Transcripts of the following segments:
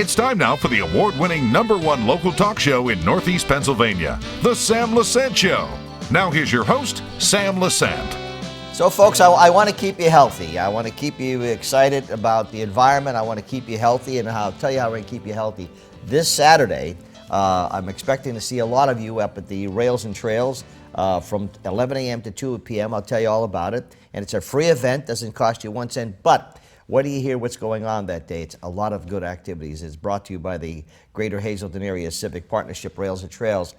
It's time now for the award-winning #1 local talk show in Northeast Pennsylvania, The Sam Lesante Show. Now here's your host, Sam Lesante. So folks, I want to keep you healthy. I want to keep you excited about the environment. I want to keep you healthy, and I'll tell you how we're going to keep you healthy. This Saturday, I'm expecting to see a lot of you up at the Rails and Trails from 11 a.m. to 2 p.m. I'll tell you all about it. And it's a free event, doesn't cost you 1 cent, but what do you hear what's going on that day? It's a lot of good activities. It's brought to you by the Greater Hazleton Area Civic Partnership Rails and Trails.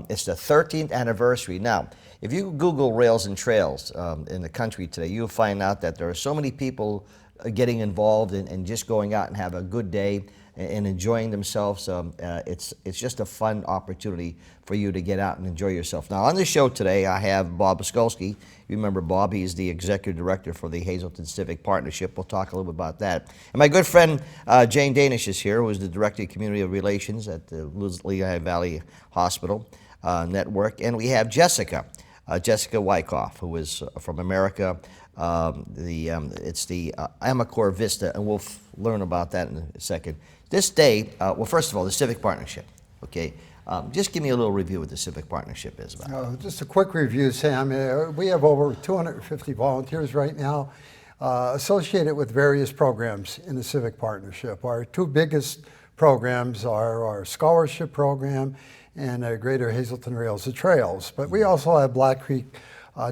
It's the 13th anniversary. Now, if you Google Rails and Trails in the country today, you'll find out that there are so many people getting involved and just going out and have a good day and enjoying themselves. It's just a fun opportunity for you to get out and enjoy yourself. Now, on the show today, I have Bob Skulsky. You remember Bob, he's the Executive Director for the Hazleton Civic Partnership. We'll talk a little bit about that. And my good friend Jane Danish is here, who is the Director of Community Relations at the Lehigh Valley Hospital Network. And we have Jessica Wykoff, who is from America. It's the Amacor VISTA, and we'll learn about that in a second. This day, well, first of all, the Civic Partnership, okay? Just give me a little review of what the Civic Partnership is about. Just a quick review, Sam. We have over 250 volunteers right now associated with various programs in the Civic Partnership. Our two biggest programs are our scholarship program and Greater Hazleton Rails and Trails. But we also have Black Creek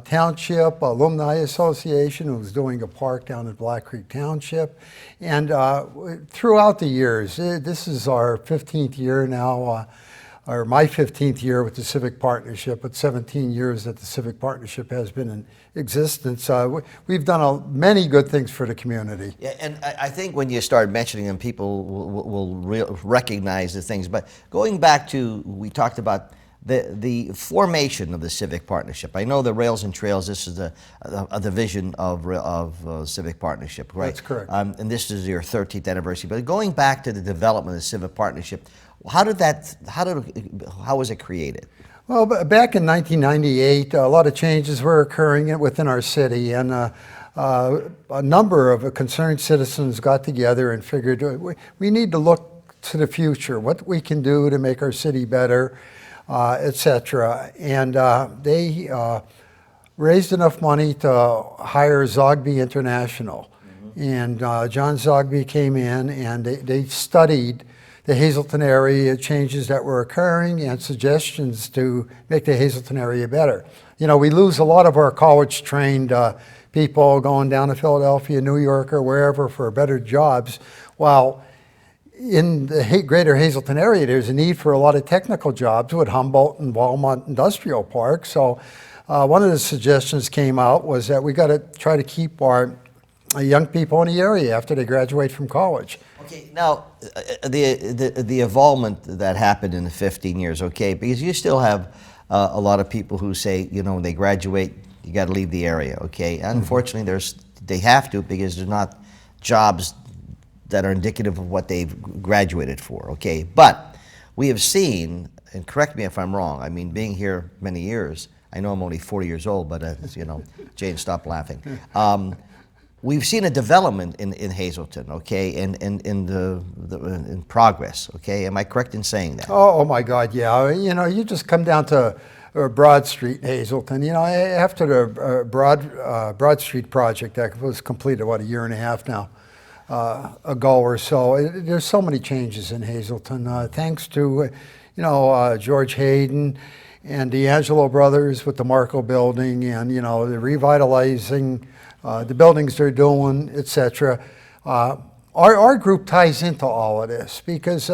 Township Alumni Association, who's doing a park down at Black Creek Township. And throughout the years, this is our 15th year now, or my 15th year with the Civic Partnership, but 17 years that the Civic Partnership has been in existence. We've done many good things for the community. Yeah, and I think when you start mentioning them, people will recognize the things. But going back to, we talked about the formation of the Civic Partnership. I know the Rails and Trails, this is a division of Civic Partnership, right? That's correct. And this is your 13th anniversary. But going back to the development of the Civic Partnership, how was it created? Well, back in 1998, a lot of changes were occurring within our city, and a number of concerned citizens got together and figured we need to look to the future, what we can do to make our city better, etc. And they raised enough money to hire Zogby International. Mm-hmm. And John Zogby came in and they studied the Hazleton area changes that were occurring and suggestions to make the Hazleton area better. You know, we lose a lot of our college-trained people going down to Philadelphia, New York, or wherever for better jobs, while in the Greater Hazleton area, there's a need for a lot of technical jobs with Humboldt and Walmart Industrial Park. So one of the suggestions came out was that we got to try to keep our young people in the area after they graduate from college. Okay, now the involvement that happened in the 15 years, okay, because you still have a lot of people who say, you know, when they graduate, you got to leave the area, okay? Unfortunately, they have to, because there's not jobs that are indicative of what they've graduated for, okay? But we have seen, and correct me if I'm wrong, I mean, being here many years, I know I'm only 40 years old, but you know, Jane, stop laughing. We've seen a development in Hazleton, okay, and in progress, okay? Am I correct in saying that? Oh my God, yeah. You know, you just come down to Broad Street in Hazleton. You know, after the Broad Street project that was completed, what, a year and a half now ago or so, there's so many changes in Hazleton, thanks to, you know, George Hayden and the Angelo brothers with the Marco building, and, you know, the revitalizing the buildings they're doing, etc. Our group ties into all of this, because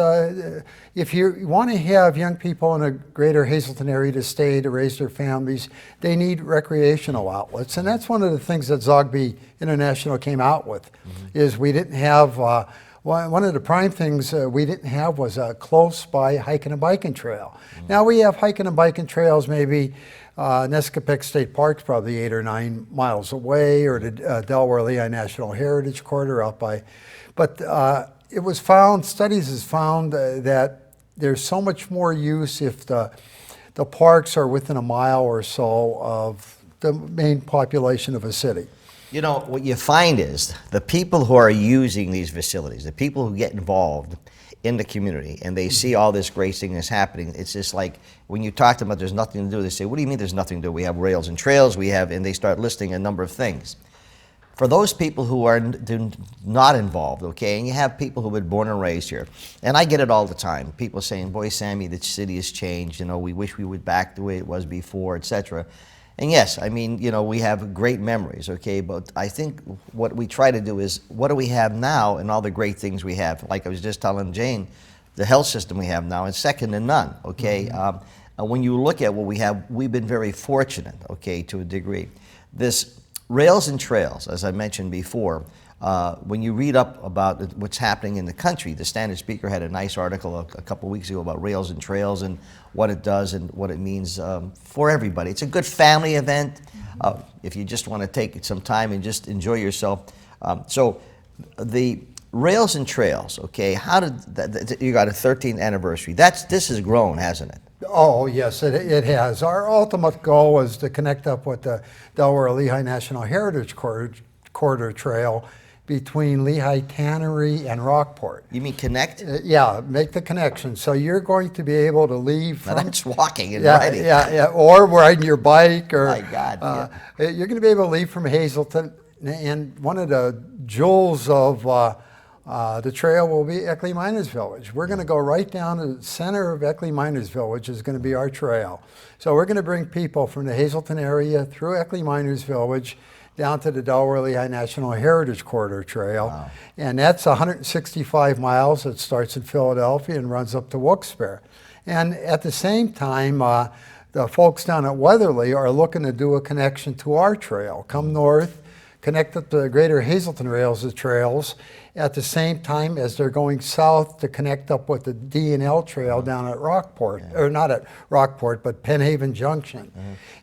if you want to have young people in a Greater Hazleton area to stay, to raise their families, they need recreational outlets. And that's one of the things that Zogby International came out with, is we didn't have, one of the prime things we didn't have was a close-by hiking and biking trail. Now we have hiking and biking trails, maybe Nescopec State Park's probably 8 or 9 miles away, or the Delaware-Lehigh National Heritage Corridor out by, but it was found, studies has found that there's so much more use if the parks are within a mile or so of the main population of a city. You know, what you find is the people who are using these facilities, the people who get involved, in the community and they see all this great thing that's happening, it's just like when you talk to them about there's nothing to do, they say, what do you mean there's nothing to do? We have rails and trails, and they start listing a number of things. For those people who are not involved, okay, and you have people who've been born and raised here, and I get it all the time, people saying, boy, Sammy, the city has changed, you know, we wish we would back the way it was before, etc. And yes, I mean, you know, we have great memories, okay, but I think what we try to do is, what do we have now and all the great things we have? Like I was just telling Jane, the health system we have now is second to none, okay? When you look at what we have, we've been very fortunate, okay, to a degree. This rails and trails, as I mentioned before, when you read up about what's happening in the country, the Standard Speaker had a nice article a couple weeks ago about rails and trails and what it does and what it means for everybody. It's a good family event if you just want to take some time and just enjoy yourself. So the rails and trails, okay, how did you got a 13th anniversary? This has grown, hasn't it? Oh, yes, it has. Our ultimate goal was to connect up with the Delaware-Lehigh National Heritage Corridor Trail between Lehigh Tannery and Rockport. You mean connect? Yeah, make the connection. So you're going to be able to leave now from... that's walking and riding. Yeah, or riding your bike. Or, my God, You're going to be able to leave from Hazleton, and one of the jewels of the trail will be Eckley Miners Village. We're going to go right down to the center of Eckley Miners Village is going to be our trail. So we're going to bring people from the Hazleton area through Eckley Miners Village down to the Delaware-Lehigh National Heritage Corridor Trail. Wow. And that's 165 miles. It starts in Philadelphia and runs up to Wilkes-Barre. And at the same time, the folks down at Weatherly are looking to do a connection to our trail. Come north, connect up the greater Hazleton rails and trails at the same time as they're going south to connect up with the D&L trail down at Rockport, or not at Rockport, but Penn Haven Junction.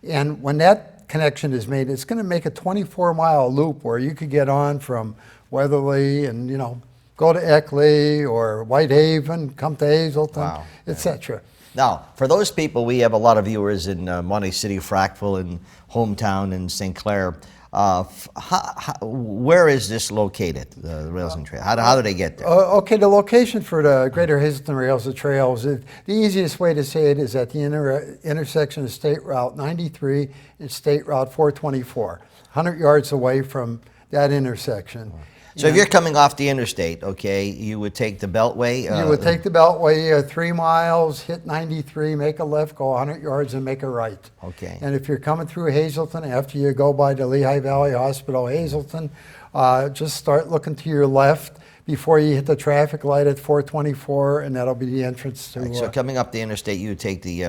And when that connection is made, it's going to make a 24-mile loop where you could get on from Weatherly and, you know, go to Eckley or Whitehaven, come to Hazleton, etc. Now, for those people, we have a lot of viewers in Monterey City, Frackville, and hometown in St. Clair. Where is this located, the Rails and Trails? How do they get there? Okay, the location for the Greater Hazleton Rails and Trails, the easiest way to say it is at the intersection of State Route 93 and State Route 424, 100 yards away from that intersection. So if you're coming off the interstate, okay, you would take the Beltway? You would take the Beltway 3 miles, hit 93, make a left, go 100 yards, and make a right. Okay. And if you're coming through Hazleton, after you go by the Lehigh Valley Hospital, Hazleton, just start looking to your left before you hit the traffic light at 424, and that'll be the entrance to... so coming up the interstate, you would take the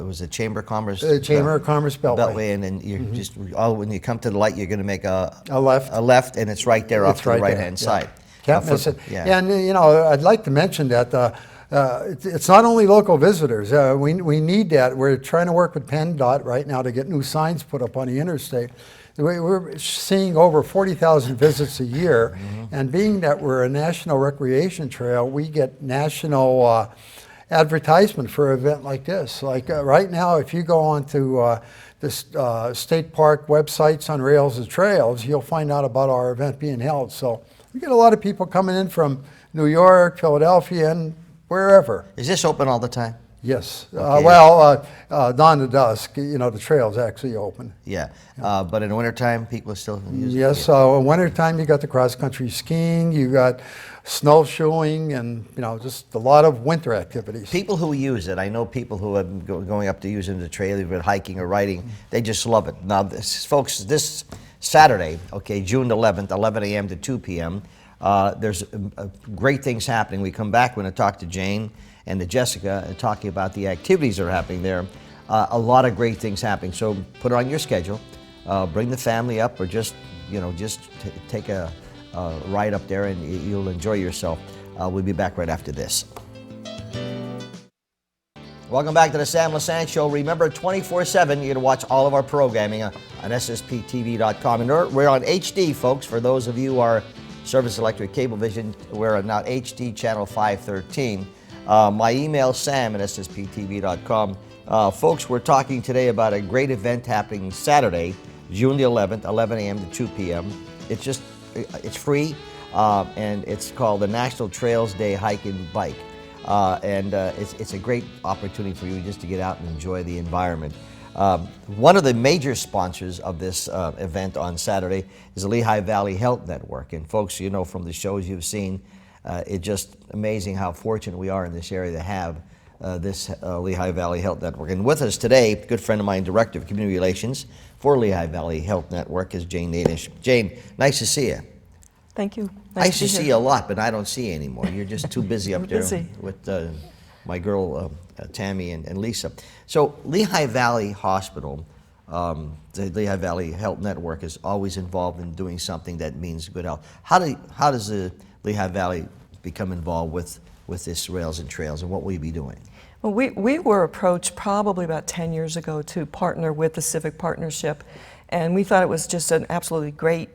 was it Chamber of Commerce? Chamber of Commerce Beltway. And then you just, when you come to the light, you're going to make a left. A left, and it's right there off to the right-hand side. Can't miss it. Yeah. And, you know, I'd like to mention that it's not only local visitors. We need that. We're trying to work with PennDOT right now to get new signs put up on the interstate. We're seeing over 40,000 visits a year, and being that we're a national recreation trail, we get national advertisement for an event like this. Like right now, if you go onto the state park websites on Rails and Trails, you'll find out about our event being held. So we get a lot of people coming in from New York, Philadelphia, and wherever. Is this open all the time? Yes. Okay. Dawn to dusk, you know, the trail's actually open. Yeah. But in the wintertime, people still use it? Yes. So in wintertime, you got the cross-country skiing, you got snowshoeing, and, you know, just a lot of winter activities. People who use it, I know people who have been going up to using the trail, either hiking or riding, they just love it. Now, folks, this Saturday, okay, June 11th, 11 a.m. to 2 p.m., there's great things happening. We come back, we're going to talk to Jane and to Jessica talking about the activities that are happening there. A lot of great things happening. So put it on your schedule. Bring the family up, or just take a ride up there, and you'll enjoy yourself. We'll be back right after this. Welcome back to the Sam Lesante Show. Remember, 24/7, you can watch all of our programming on ssptv.com. And we're on HD, folks. For those of you who are Service Electric Cablevision, we're on now HD channel 513. My email, sam@ssptv.com. Folks, we're talking today about a great event happening Saturday, June the 11th, 11 a.m. to 2 p.m. It's free, and it's called the National Trails Day Hike and Bike. It's a great opportunity for you just to get out and enjoy the environment. One of the major sponsors of this event on Saturday is the Lehigh Valley Health Network. And folks, you know from the shows you've seen, it's just amazing how fortunate we are in this area to have this Lehigh Valley Health Network. And with us today, a good friend of mine, Director of Community Relations for Lehigh Valley Health Network, is Jane Danish. Jane, nice to see you. Thank you. I used to see you a lot, but I don't see you anymore. You're just too busy up there with my girl Tammy and Lisa. So Lehigh Valley Hospital, the Lehigh Valley Health Network is always involved in doing something that means good health. How does the Lehigh Valley become involved with this Rails and Trails, and what will you be doing? Well, we were approached probably about 10 years ago to partner with the Civic Partnership, and we thought it was just an absolutely great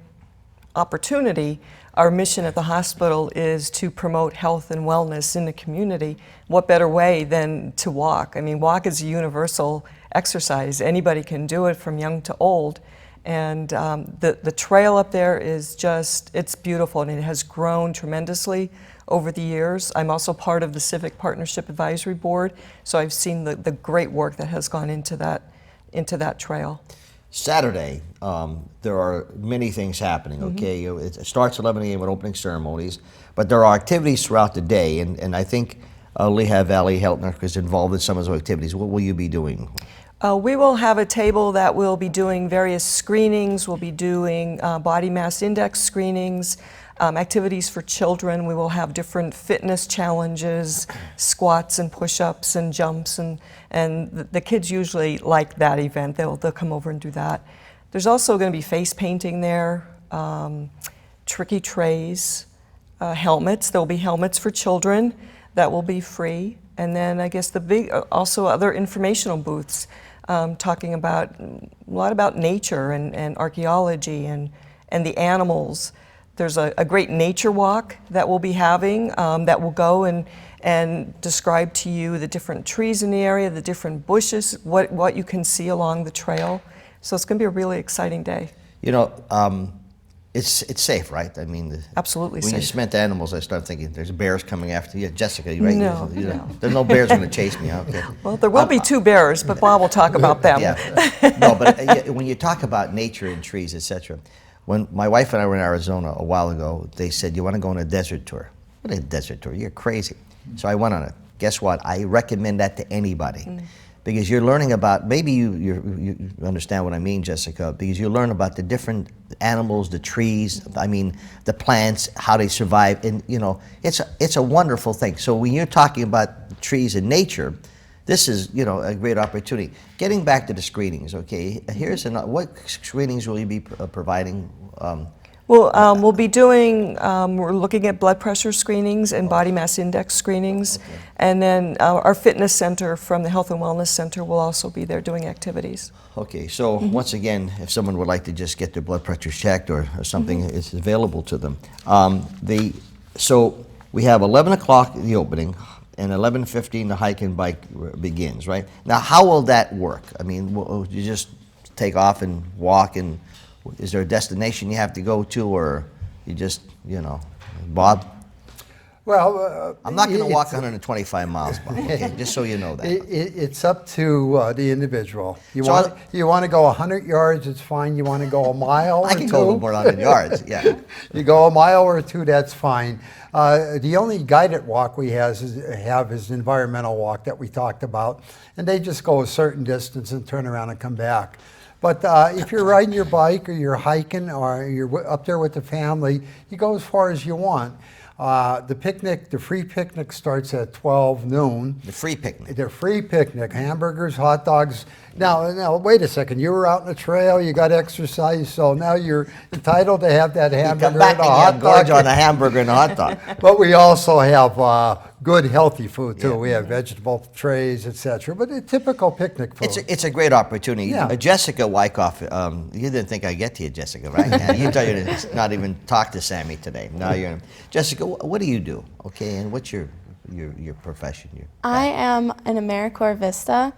opportunity. Our mission at the hospital is to promote health and wellness in the community. What better way than to walk? I mean, walk is a universal exercise. Anybody can do it from young to old. And the trail up there is just, it's beautiful, and it has grown tremendously over the years. I'm also part of the Civic Partnership Advisory Board, so I've seen the great work that has gone into that trail. Saturday, there are many things happening, okay? It starts at 11 a.m. with opening ceremonies, but there are activities throughout the day, and I think Lehigh Valley Health Network is involved in some of those activities. What will you be doing? We will have a table that will be doing various screenings. We'll be doing body mass index screenings, activities for children. We will have different fitness challenges, squats and push-ups and jumps, and the kids usually like that event. They'll come over and do that. There's also going to be face painting there, tricky trays, helmets. There'll be helmets for children that will be free. And then I guess the big, also other informational booths, talking about a lot about nature and archaeology and the animals. There's a great nature walk that we'll be having that will go and describe to you the different trees in the area, the different bushes, what you can see along the trail. So it's going to be a really exciting day. You know, it's safe, right? I mean, absolutely when safe. you cement animals, I start thinking there's bears coming after you. Jessica, right? No, no. There's no bears going to chase me. Okay. Well, there will be 2 bears, but Bob will talk about them. Yeah. No, but when you talk about nature and trees, etc., when my wife and I were in Arizona a while ago, they said, "You want to go on a desert tour?" What a desert tour? You're crazy. So I went on it. Guess what? I recommend that to anybody. Because you're learning about, maybe you understand what I mean, Jessica, because you learn about the different animals, the trees, I mean, the plants, how they survive, and you know, it's a wonderful thing. So when you're talking about trees and nature, this is, you know, a great opportunity. Getting back to the screenings, okay, what screenings will you be providing? Well, we'll be doing, we're looking at blood pressure screenings and body mass index screenings. Okay. And then our fitness center from the Health and Wellness Center will also be there doing activities. Okay, so once again, if someone would like to just get their blood pressure checked or something, it's available to them. So we have 11 o'clock the opening, and 11:15 the hike and bike begins, right? Now, how will that work? I mean, will you just take off and walk, and is there a destination you have to go to, or you just, you know, Bob? Well, I'm not going to walk 125 miles, Bob, okay, just so you know that. It's up to the individual. You want to go 100 yards, it's fine. You want to go a mile or 2? I can go a little more 100 yards, yeah. You go a mile or 2, that's fine. The only guided walk we have is the environmental walk that we talked about, and they just go a certain distance and turn around and come back. But if you're riding your bike or you're hiking or you're up there with the family, you go as far as you want. The free picnic starts at 12 noon. The free picnic? The free picnic, hamburgers, hot dogs. Now, wait a second. You were out in the trail, you got exercise, so now you're entitled to have that hamburger and a hot dog. On a hamburger and a hot dog. But we also have good, healthy food, too. Yeah. We have vegetable trays, etc. But a typical picnic food. It's a great opportunity. Yeah. Jessica Wykoff, you didn't think I'd get to you, Jessica, right? Yeah, you thought you didn't not even talk to Sammy today. Now you're Jessica, what do you do? Okay, and what's your profession? I am an AmeriCorps VISTA,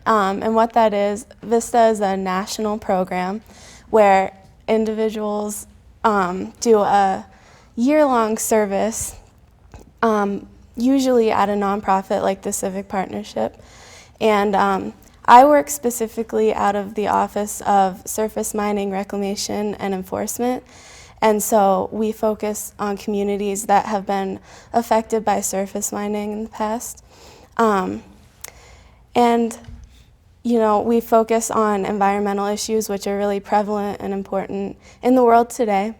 and what that is, VISTA is a national program where individuals do a year-long service usually at a nonprofit like the Civic Partnership. And I work specifically out of the Office of Surface Mining, Reclamation, and Enforcement. And so we focus on communities that have been affected by surface mining in the past. And you know, we focus on environmental issues which are really prevalent and important in the world today.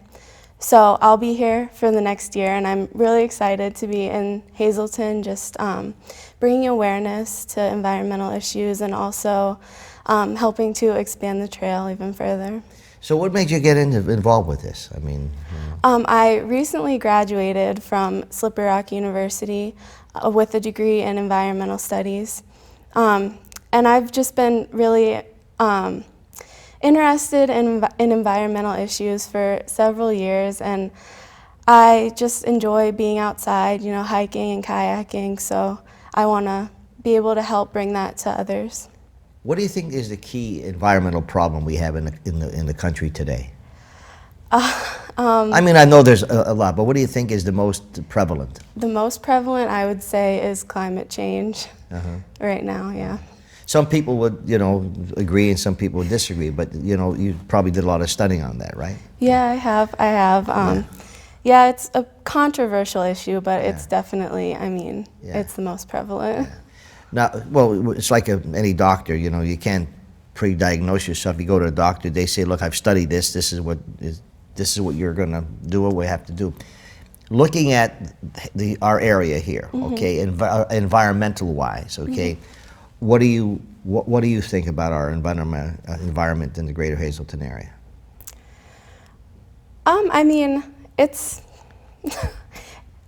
So I'll be here for the next year, and I'm really excited to be in Hazleton, just bringing awareness to environmental issues and also helping to expand the trail even further. So what made you get involved with this? I mean, I recently graduated from Slippery Rock University with a degree in environmental studies. And I've just been really interested in environmental issues for several years, and I just enjoy being outside, you know, hiking and kayaking, so I want to be able to help bring that to others. what do you think is the key environmental problem we have in the country today? I mean, I know there's a lot, but what do you think is the most prevalent? The most prevalent, I would say, is climate change right now, yeah. Some people would, you know, agree and some people would disagree, but, you know, you probably did a lot of studying on that, right? Yeah, I have. Yeah, it's a controversial issue, but it's definitely, I mean, it's the most prevalent. Now, well, it's like any doctor, you know, you can't pre-diagnose yourself. You go to a doctor, they say, look, I've studied this, this is what you're going to do, what we have to do. Looking at our area here, okay, environmental-wise, okay, what do you think about our environment in the greater Hazleton area? I mean, it's,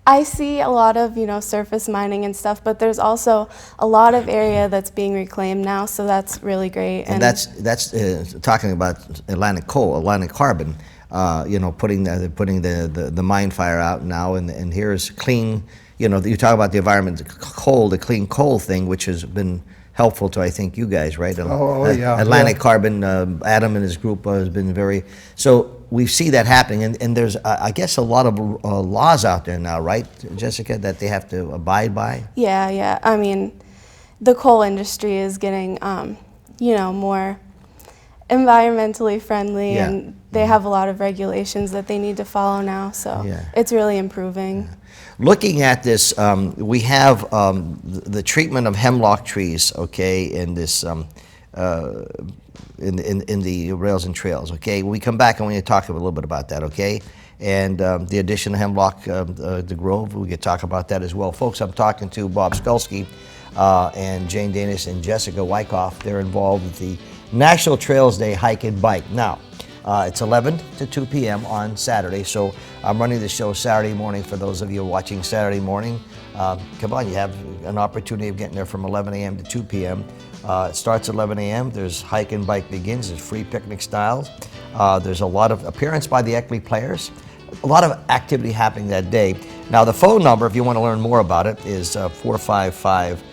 I see a lot of, you know, surface mining and stuff, but there's also a lot of area that's being reclaimed now, so that's really great. And that's talking about Atlantic coal, Atlantic carbon, you know, putting the mine fire out now, and here's clean, you know, you talk about the environment, the clean coal thing, which has been helpful to, I think, you guys, right? Yeah. Atlantic Carbon, Adam and his group has been very, so we see that happening, and there's, I guess, a lot of laws out there now, right, Jessica, that they have to abide by? Yeah. I mean, the coal industry is getting, you know, more environmentally friendly, and they have a lot of regulations that they need to follow now, so it's really improving. Looking at this, we have the treatment of hemlock trees, okay, in this in the rails and trails, okay. When we come back, I want you to talk a little bit about that, okay, and the addition of hemlock, the grove, we could talk about that as well, folks. I'm talking to Bob Skulsky and Jane Danish and Jessica Wykoff. They're involved with the National Trails Day Hike and Bike. Now, it's 11 to 2 p.m. on Saturday, so I'm running the show Saturday morning for those of you watching Saturday morning. Come on, you have an opportunity of getting there from 11 a.m. to 2 p.m. It starts at 11 a.m. There's hike and bike begins. There's free picnic styles. There's a lot of appearance by the Eckley players. A lot of activity happening that day. Now, the phone number, if you want to learn more about it, is 455.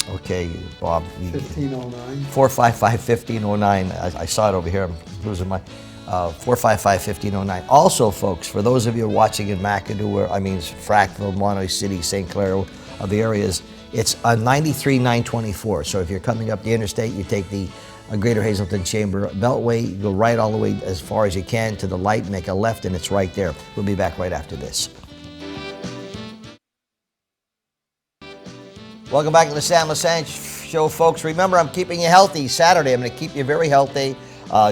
Okay, Bob. 1509. 455-1509. I saw it over here. I'm losing my 455-1509. Also, folks, for those of you watching in McAdoo, Frackville, Monterey City, St. Clair, the areas, it's 93-924. So if you're coming up the interstate, you take the Greater Hazleton Chamber Beltway, you go right all the way as far as you can to the light, make a left, and it's right there. We'll be back right after this. Welcome back to the Sam Lesante Show, folks. Remember, I'm keeping you healthy. Saturday, I'm going to keep you very healthy.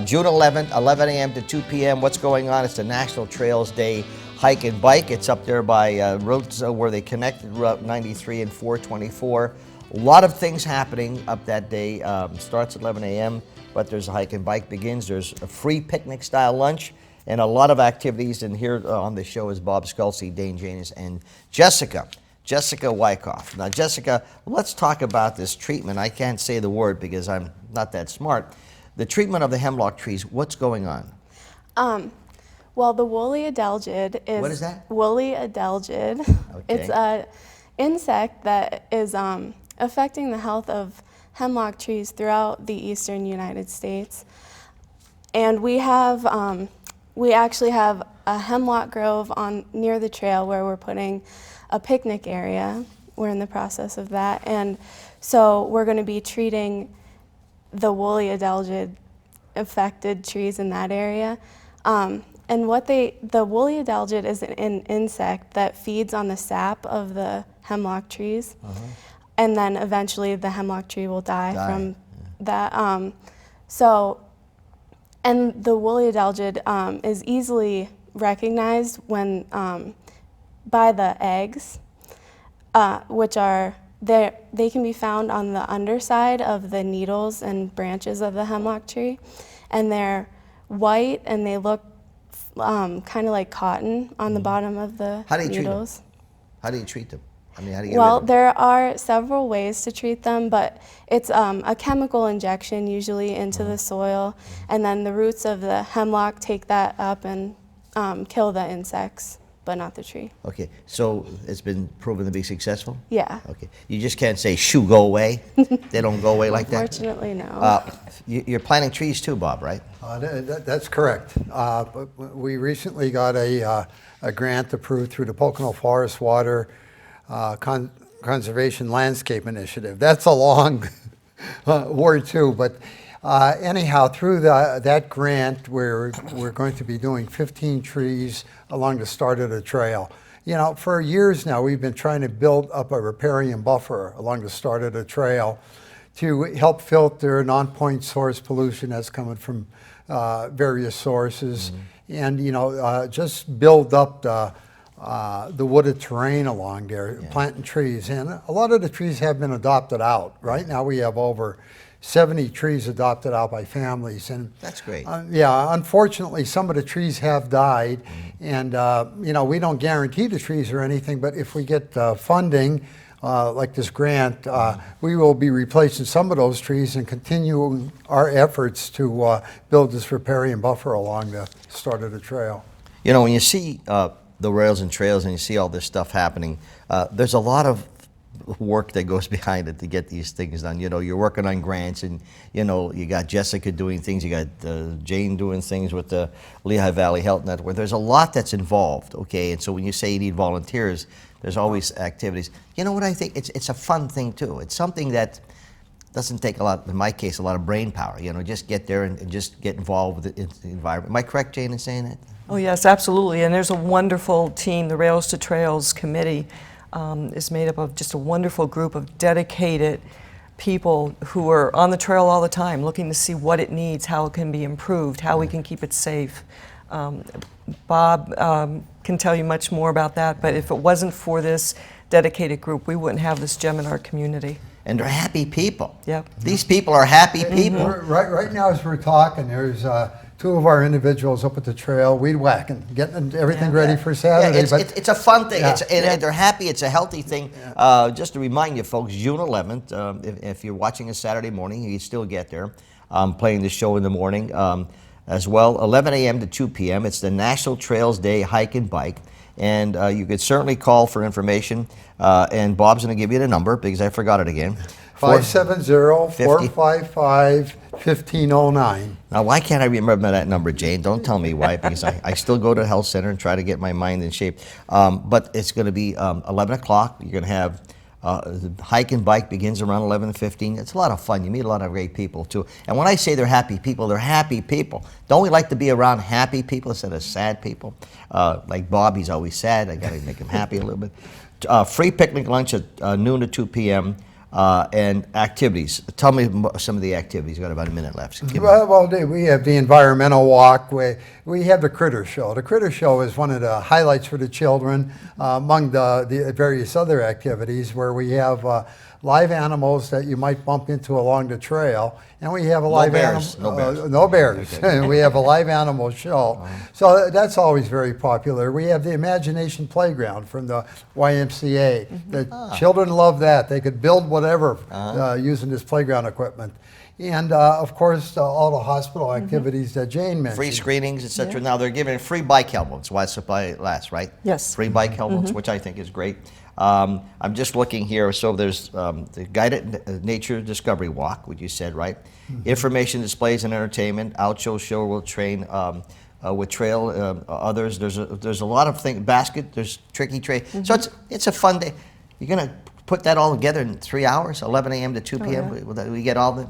June 11th, 11 a.m. to 2 p.m. What's going on? It's the National Trails Day Hike and Bike. It's up there by roads where they connected, Route 93 and 424. A lot of things happening up that day. Starts at 11 a.m., but there's a hike and bike begins. There's a free picnic-style lunch and a lot of activities. And here on the show is Bob Skulsky, Dane Janis, and Jessica Wykoff. Now, Jessica, let's talk about this treatment. I can't say the word because I'm not that smart. The treatment of the hemlock trees, what's going on? Well, the woolly adelgid is... What is that? Woolly adelgid. Okay. It's an insect that is affecting the health of hemlock trees throughout the eastern United States. And we actually have a hemlock grove near the trail where we're putting a picnic area. We're in the process of that. And so we're going to be treating the woolly adelgid affected trees in that area. And the woolly adelgid is an insect that feeds on the sap of the hemlock trees. And then eventually the hemlock tree will die. From that. And the woolly adelgid is easily recognized when by the eggs, which are they can be found on the underside of the needles and branches of the hemlock tree, and they're white and they look kind of like cotton on the bottom of the needles. How do you treat them? I mean, how do you get Well, rid of them? there are several ways to treat them, but it's a chemical injection usually into the soil, and then the roots of the hemlock take that up and kill the insects, but not the tree. Okay, so it's been proven to be successful? Yeah. Okay, you just can't say, shoo, go away? They don't go away like that? Unfortunately, no. You're planting trees too, Bob, right? That's correct. But we recently got a grant approved through the Pocono Forest Water Conservation Landscape Initiative. That's a long word too, but anyhow, through that grant, we're going to be doing 15 trees along the start of the trail. You know, for years now, we've been trying to build up a riparian buffer along the start of the trail to help filter non-point source pollution that's coming from various sources, and just build up the wooded terrain along there, planting trees. And a lot of the trees have been adopted out. Right now we have over 70 trees adopted out by families. And that's great. Unfortunately, some of the trees have died. And, we don't guarantee the trees or anything, but if we get funding, like this grant, we will be replacing some of those trees and continue our efforts to build this riparian buffer along the start of the trail. You know, when you see the rails and trails and you see all this stuff happening, there's a lot of work that goes behind it to get these things done. You know, you're working on grants, and you got Jessica doing things, you got Jane doing things with the Lehigh Valley Health Network. There's a lot that's involved, okay? And so when you say you need volunteers, there's always activities. You know what I think? It's a fun thing too. It's something that doesn't take a lot, in my case, a lot of brain power. Just get there and just get involved with the environment. Am I correct, Jane, in saying that? Oh yes, absolutely. And there's a wonderful team. The Rails to Trails Committee is made up of just a wonderful group of dedicated people who are on the trail all the time, looking to see what it needs, how it can be improved, how we can keep it safe. Bob can tell you much more about that, but if it wasn't for this dedicated group, we wouldn't have this gem in our community. And they're happy people. Yep. These people are happy people. Right now as we're talking, there's two of our individuals up at the trail weed whacking, getting everything ready for Saturday. It's a fun thing. Yeah. And they're happy. It's a healthy thing. Just to remind you folks, June 11th, if you're watching a Saturday morning, you can still get there. I'm playing the show in the morning as well, 11 a.m. to 2 p.m. It's the National Trails Day Hike and Bike. And you could certainly call for information. And Bob's going to give you the number because I forgot it again. 570-455-1509. Now, why can't I remember that number, Jane? Don't tell me why, because I still go to the health center and try to get my mind in shape. But it's going to be 11 o'clock. You're going to have the hike and bike begins around 11:15. It's a lot of fun. You meet a lot of great people, too. And when I say they're happy people, they're happy people. Don't we like to be around happy people instead of sad people? Like Bob, he's always sad. I got to make him happy a little bit. Free picnic lunch at noon to 2 p.m. And activities. Tell me some of the activities. We've got about a minute left. So Well, we have the environmental walk. We have the Critter Show. The Critter Show is one of the highlights for the children among the various other activities where we have live animals that you might bump into along the trail. And we have a live animal. No bears. Okay. We have a live animal show. So that's always very popular. We have the Imagination Playground from the YMCA. The children love that. They could build whatever using this playground equipment. And of course, all the hospital activities that Jane mentioned. Free screenings, etc. Now they're giving free bike helmets while supply lasts, right? Yes. Free bike helmets, which I think is great. I'm just looking here. So there's the guided nature discovery walk, which you said, right? Information displays and entertainment. Outshow show will train with trail, others. There's a lot of things. Basket. There's tricky trade. So it's a fun day. You're gonna put that all together in 3 hours, 11 a.m. to 2 p.m. yeah. We get all the.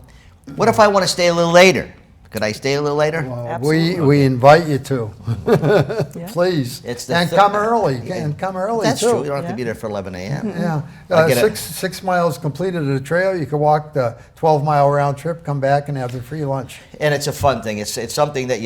What if I want to stay a little later? Could I stay a little later? We invite you to. Yeah. Please. It's the And third- come early. And come early That's too. true. You don't have to Yeah. be there for 11 a.m. Yeah, I get it. 6 miles completed of the trail. You can walk the 12-mile round trip, come back, and have the free lunch. And it's a fun thing. It's something that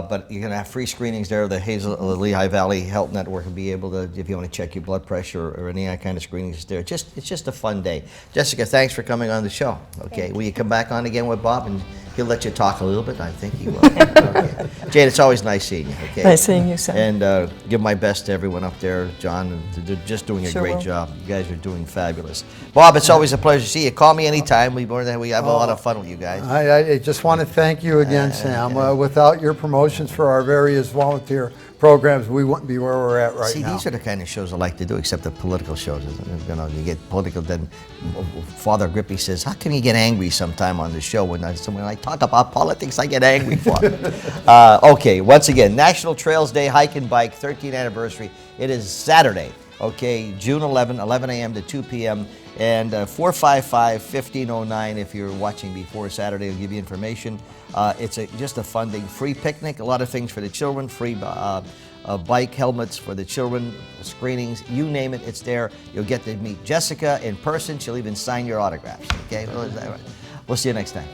but you're gonna have free screenings there. The Lehigh Valley Health Network will be able to, if you want to check your blood pressure or any other kind of screenings there. It's just a fun day. Jessica, thanks for coming on the show. Okay, will you come back on again with Bob, and he'll let you talk a little bit? I think he will. Okay. Jade, it's always nice seeing you. Okay. Nice seeing you, Sam. And give my best to everyone up there, John. And they're just doing a Sure great will. job. You guys are doing fabulous. Bob, it's always a pleasure to see you. Call me anytime. We have a lot of fun with you guys. I just want to thank you again, Sam. Without your promotions for our various volunteer programs, we wouldn't be where we're at right See, now. these are the kind of shows I like to do, except the political shows. You get political, then Father Grippy says, how can you get angry sometime on the show when I talk about politics, I get angry for okay, once again, National Trails Day, Hike and Bike, 13th anniversary. It is Saturday, okay, June 11 a.m. to 2 p.m. And 455-1509 if you're watching before Saturday, will give you information. It's just a fun thing. Free picnic, a lot of things for the children, free bike helmets for the children, screenings, you name it, it's there. You'll get to meet Jessica in person. She'll even sign your autographs, okay? We'll see you next time.